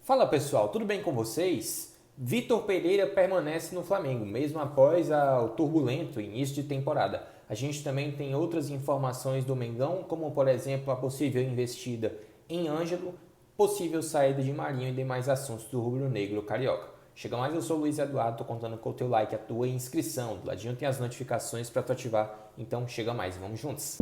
Fala pessoal, tudo bem com vocês? Vitor Pereira permanece no Flamengo, mesmo após o turbulento início de temporada. A gente também tem outras informações do Mengão, como por exemplo a possível investida em Ângelo, possível saída de Marinho e demais assuntos do rubro-negro carioca. Chega mais, eu sou o Luiz Eduardo, tô contando com o teu like, a tua inscrição. Do ladinho tem as notificações para tu ativar, então chega mais, vamos juntos!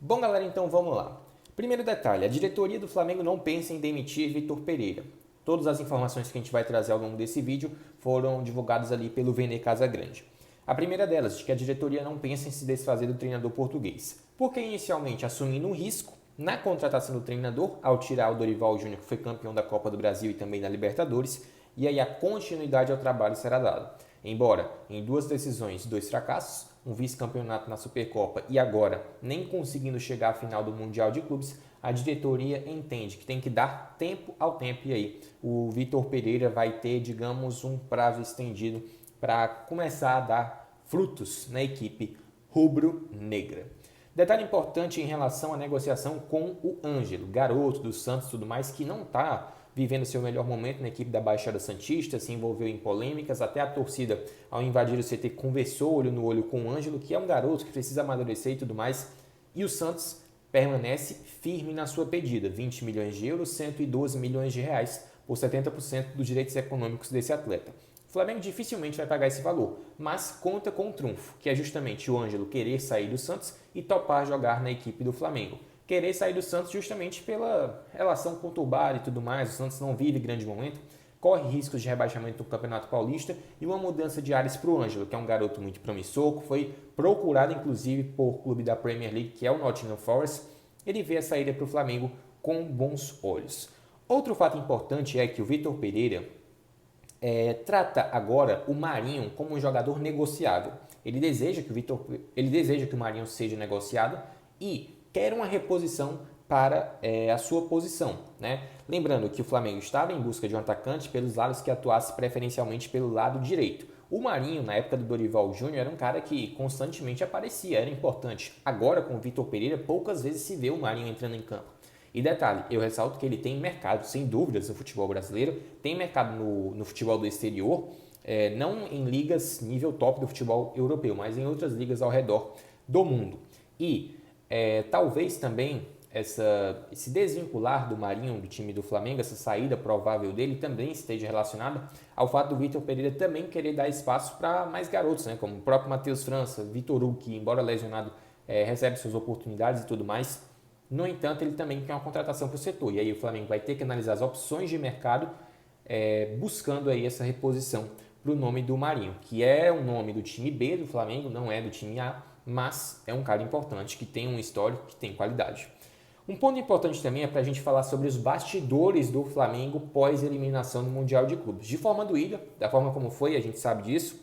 Bom galera, então vamos lá. Primeiro detalhe, a diretoria do Flamengo não pensa em demitir Vitor Pereira. Todas as informações que a gente vai trazer ao longo desse vídeo foram divulgadas ali pelo Vene Casagrande. A primeira delas, de que a diretoria não pensa em se desfazer do treinador português, porque inicialmente assumindo um risco na contratação do treinador, ao tirar o Dorival Júnior, que foi campeão da Copa do Brasil e também da Libertadores, e aí a continuidade ao trabalho será dada. Embora em duas decisões, dois fracassos, um vice-campeonato na Supercopa e agora nem conseguindo chegar à final do Mundial de Clubes, a diretoria entende que tem que dar tempo ao tempo e aí o Vitor Pereira vai ter, digamos, um prazo estendido para começar a dar frutos na equipe rubro-negra. Detalhe importante em relação à negociação com o Ângelo, garoto do Santos e tudo mais, que não está vivendo seu melhor momento na equipe da Baixada Santista, se envolveu em polêmicas, até a torcida, ao invadir o CT, conversou olho no olho com o Ângelo, que é um garoto que precisa amadurecer e tudo mais, e o Santos permanece firme na sua pedida, 20 milhões de euros, 112 milhões de reais, por 70% dos direitos econômicos desse atleta. O Flamengo dificilmente vai pagar esse valor, mas conta com um trunfo, que é justamente o Ângelo querer sair do Santos e topar jogar na equipe do Flamengo. Querer sair do Santos justamente pela relação conturbada e tudo mais, o Santos não vive grande momento, corre riscos de rebaixamento do Campeonato Paulista e uma mudança de ares para o Ângelo, que é um garoto muito promissor, que foi procurado inclusive por clube da Premier League, que é o Nottingham Forest. Ele vê a saída para o Flamengo com bons olhos. Outro fato importante é que o Vitor Pereira trata agora o Marinho como um jogador negociável. Ele deseja que o Marinho seja negociado e quer uma reposição para a sua posição, né? Lembrando que o Flamengo estava em busca de um atacante pelos lados que atuasse preferencialmente pelo lado direito. O Marinho, na época do Dorival Júnior, era um cara que constantemente aparecia, era importante. Agora, com o Vitor Pereira, poucas vezes se vê o Marinho entrando em campo. E detalhe, eu ressalto que ele tem mercado, sem dúvidas, no futebol brasileiro, tem mercado no futebol do exterior, não em ligas nível top do futebol europeu, mas em outras ligas ao redor do mundo. E talvez também esse desvincular do Marinho do time do Flamengo, essa saída provável dele, também esteja relacionada ao fato do Vitor Pereira também querer dar espaço para mais garotos, né, como o próprio Matheus França, Vitor Hugo, que embora lesionado recebe suas oportunidades e tudo mais. No entanto, ele também quer uma contratação para o setor. E aí o Flamengo vai ter que analisar as opções de mercado buscando aí essa reposição para o nome do Marinho, que é um nome do time B do Flamengo, não é do time A, mas é um cara importante, que tem um histórico, que tem qualidade. Um ponto importante também é para a gente falar sobre os bastidores do Flamengo pós-eliminação do Mundial de Clubes. De forma doída, da forma como foi, a gente sabe disso.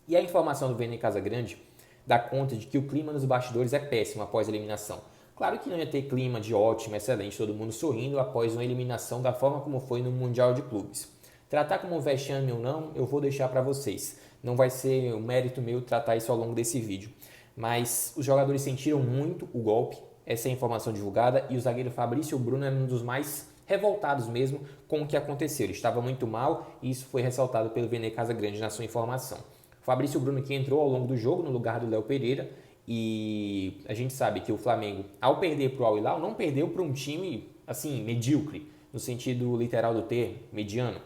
E a informação do Vene Casagrande dá conta de que o clima nos bastidores é péssimo após a eliminação. Claro que não ia ter clima de ótimo, excelente, todo mundo sorrindo após uma eliminação da forma como foi no Mundial de Clubes. Tratar como um vexame ou não, eu vou deixar para vocês. Não vai ser um mérito meu tratar isso ao longo desse vídeo. Mas os jogadores sentiram muito o golpe, essa é a informação divulgada, e o zagueiro Fabrício Bruno era um dos mais revoltados mesmo com o que aconteceu. Ele estava muito mal e isso foi ressaltado pelo Vene Casagrande na sua informação. O Fabrício Bruno que entrou ao longo do jogo no lugar do Léo Pereira, e a gente sabe que o Flamengo, ao perder para o Al Hilal, não perdeu para um time assim medíocre, no sentido literal do termo, mediano,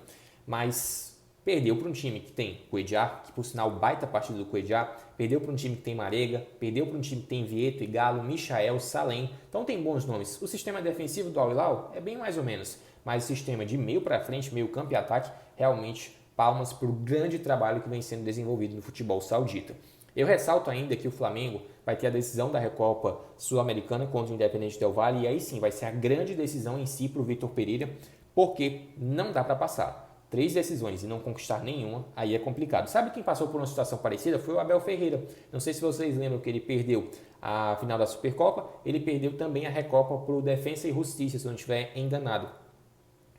mas perdeu para um time que tem Cuéllar, que por sinal baita partida do Cuéllar, perdeu para um time que tem Marega, perdeu para um time que tem Vieto e Galo, Michael, Salem, então tem bons nomes. O sistema defensivo do Al Hilal é bem mais ou menos, mas o sistema de meio para frente, meio campo e ataque, realmente palmas para o grande trabalho que vem sendo desenvolvido no futebol saudita. Eu ressalto ainda que o Flamengo vai ter a decisão da Recopa Sul-Americana contra o Independente Del Valle e aí sim vai ser a grande decisão em si para o Vitor Pereira, porque não dá para passar 3 decisões e não conquistar nenhuma, aí é complicado. Sabe quem passou por uma situação parecida? Foi o Abel Ferreira. Não sei se vocês lembram que ele perdeu a final da Supercopa, ele perdeu também a Recopa para o Defensa e Justiça, se eu não estiver enganado.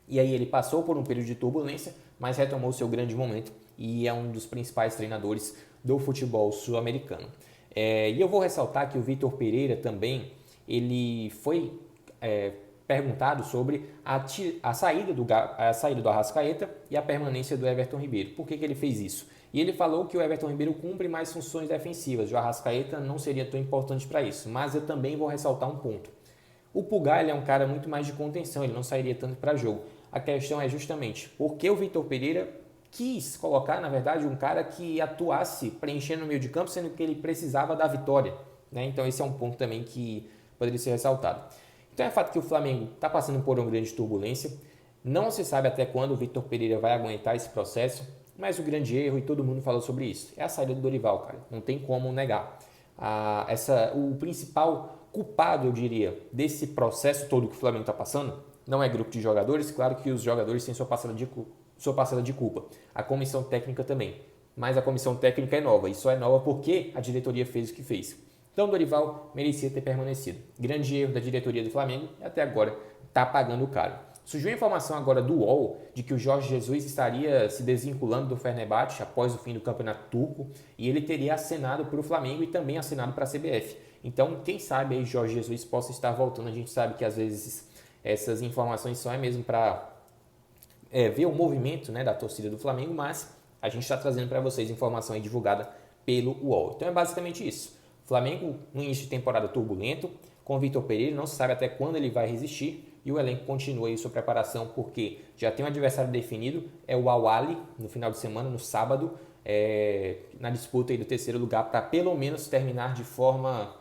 E aí ele passou por um período de turbulência, mas retomou seu grande momento e é um dos principais treinadores do futebol sul-americano. E eu vou ressaltar que o Vitor Pereira também, ele foi perguntado sobre a saída do Arrascaeta e a permanência do Everton Ribeiro. Por que ele fez isso? E ele falou que o Everton Ribeiro cumpre mais funções defensivas, o Arrascaeta não seria tão importante para isso, mas eu também vou ressaltar um ponto. O Pulgar ele é um cara muito mais de contenção, ele não sairia tanto para jogo. A questão é justamente porque o Vitor Pereira quis colocar, na verdade, um cara que atuasse preenchendo o meio de campo, sendo que ele precisava da vitória, né? Então esse é um ponto também que poderia ser ressaltado. Então é fato que o Flamengo está passando por uma grande turbulência, não se sabe até quando o Vitor Pereira vai aguentar esse processo, mas o grande erro, e todo mundo falou sobre isso, é a saída do Dorival, cara. Não tem como negar. O principal culpado, eu diria, desse processo todo que o Flamengo está passando, não é grupo de jogadores, claro que os jogadores têm sua parcela de culpa. A comissão técnica também. Mas a comissão técnica é nova, e só é nova porque a diretoria fez o que fez. Então o Dorival merecia ter permanecido. Grande erro da diretoria do Flamengo e até agora está pagando caro. Surgiu a informação agora do UOL de que o Jorge Jesus estaria se desvinculando do Fenerbahçe após o fim do campeonato turco e ele teria assinado para o Flamengo e também assinado para a CBF. Então, quem sabe aí Jorge Jesus possa estar voltando. A gente sabe que às vezes essas informações só é mesmo para ver o movimento, né, da torcida do Flamengo, mas a gente está trazendo para vocês informação aí divulgada pelo UOL. Então é basicamente isso. Flamengo no início de temporada turbulento, com o Vitor Pereira, não se sabe até quando ele vai resistir, e o elenco continua aí sua preparação, porque já tem um adversário definido, é o Al-Ahly, no final de semana, no sábado, na disputa aí do terceiro lugar, para pelo menos terminar de forma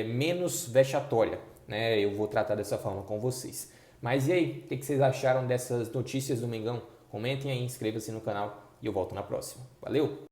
menos vexatória, né? Eu vou tratar dessa forma com vocês. Mas e aí, o que vocês acharam dessas notícias do Mengão? Comentem aí, inscreva-se no canal e eu volto na próxima. Valeu!